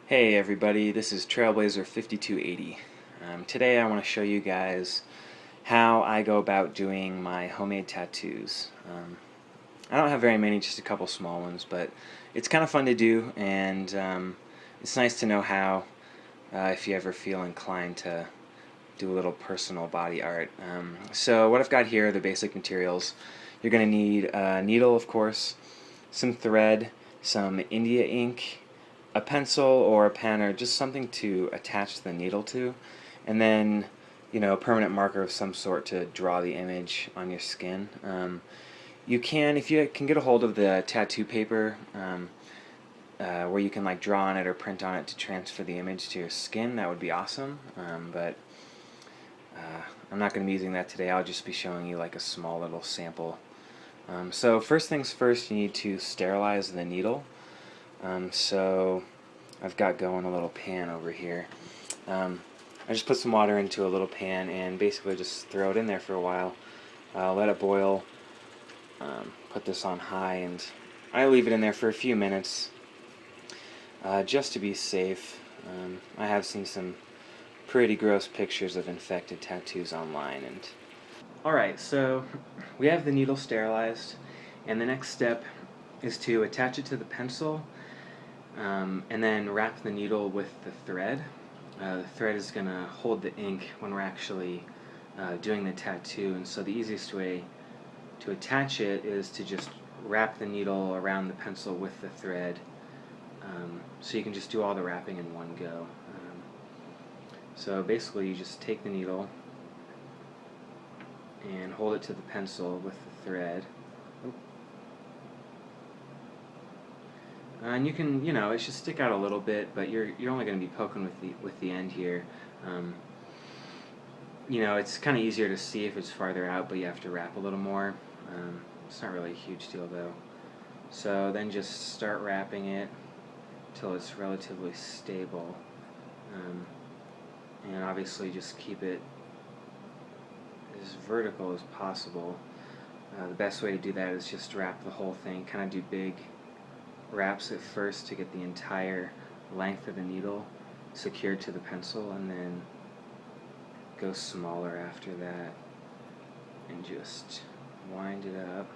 Hey everybody, this is Trailblazer 5280. Today I want to show you guys how I go about doing my homemade tattoos. I don't have very many, just a couple small ones, but it's kind of fun to do, and it's nice to know how, if you ever feel inclined to do a little personal body art. So what I've got here are the basic materials. You're going to need a needle, of course, some thread, some India ink, a pencil or a pen or just something to attach the needle to, and then a permanent marker of some sort to draw the image on your skin. You can, if you can get a hold of the tattoo paper, where you can like draw on it or print on it to transfer the image to your skin, that would be awesome. But I'm not going to be using that today. I'll just be showing you like a small little sample. So first things first, you need to sterilize the needle. So I've got going a little pan over here. I just put some water into a little pan and basically just throw it in there for a while. Let it boil. Put this on high, and I leave it in there for a few minutes just to be safe. I have seen some pretty gross pictures of infected tattoos online. Alright, so we have the needle sterilized, and the next step is to attach it to the pencil, and then wrap the needle with the thread. The thread is going to hold the ink when we're actually doing the tattoo, and so the easiest way to attach it is to just wrap the needle around the pencil with the thread, so you can just do all the wrapping in one go. So basically you just take the needle and hold it to the pencil with the thread. And you can, it should stick out a little bit, but you're only going to be poking with the end here. It's kind of easier to see if it's farther out, but you have to wrap a little more. It's not really a huge deal though. So then just start wrapping it till it's relatively stable, and obviously just keep it as vertical as possible. The best way to do that is just wrap the whole thing, kind of do big wraps at first to get the entire length of the needle secured to the pencil, and then go smaller after that and just wind it up.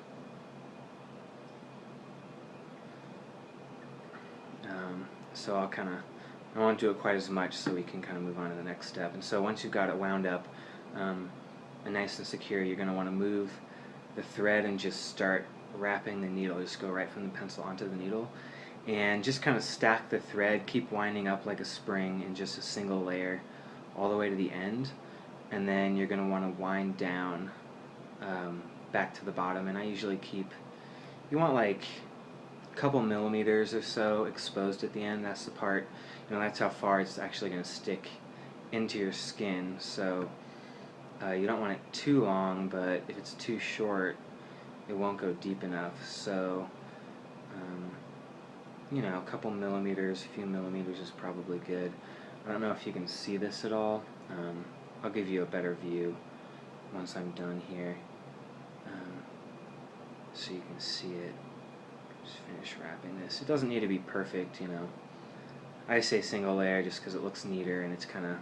So I won't do it quite as much so we can kind of move on to the next step. And so once you've got it wound up and nice and secure, you're going to want to move the thread and just start wrapping the needle. Just go right from the pencil onto the needle and just kind of stack the thread, keep winding up like a spring in just a single layer all the way to the end, and then you're going to want to wind down back to the bottom. And I usually you want like a couple millimeters or so exposed at the end. That's the part, that's how far it's actually going to stick into your skin. So you don't want it too long, but if it's too short, it won't go deep enough. So a couple millimeters, a few millimeters is probably good. I don't know if you can see this at all. I'll give you a better view once I'm done here, so you can see it. Just finish wrapping this. It doesn't need to be perfect, I say single layer just because it looks neater, and it's kind of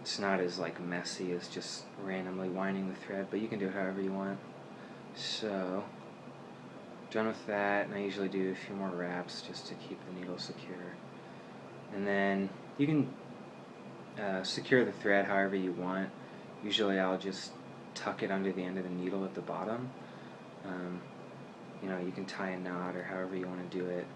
it's not as like messy as just randomly winding the thread, but you can do it however you want. So done with that, and I usually do a few more wraps just to keep the needle secure. And then you can secure the thread however you want. Usually I'll just tuck it under the end of the needle at the bottom. You can tie a knot or however you want to do it.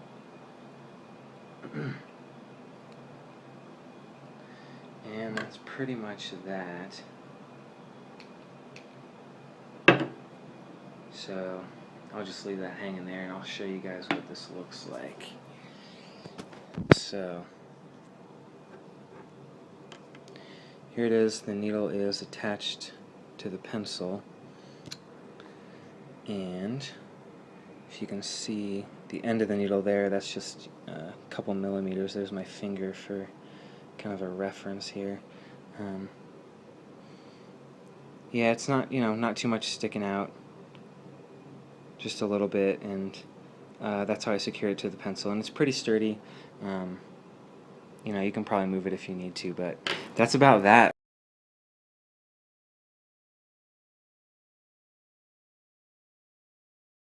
And that's pretty much that. So I'll just leave that hanging there, and I'll show you guys what this looks like. So here it is. The needle is attached to the pencil, and if you can see the end of the needle there, that's just a couple millimeters. There's my finger for kind of a reference here. Yeah, it's not, not too much sticking out, just a little bit, and That's how I secure it to the pencil, and it's pretty sturdy. You know, you can probably move it if you need to, but that's about that.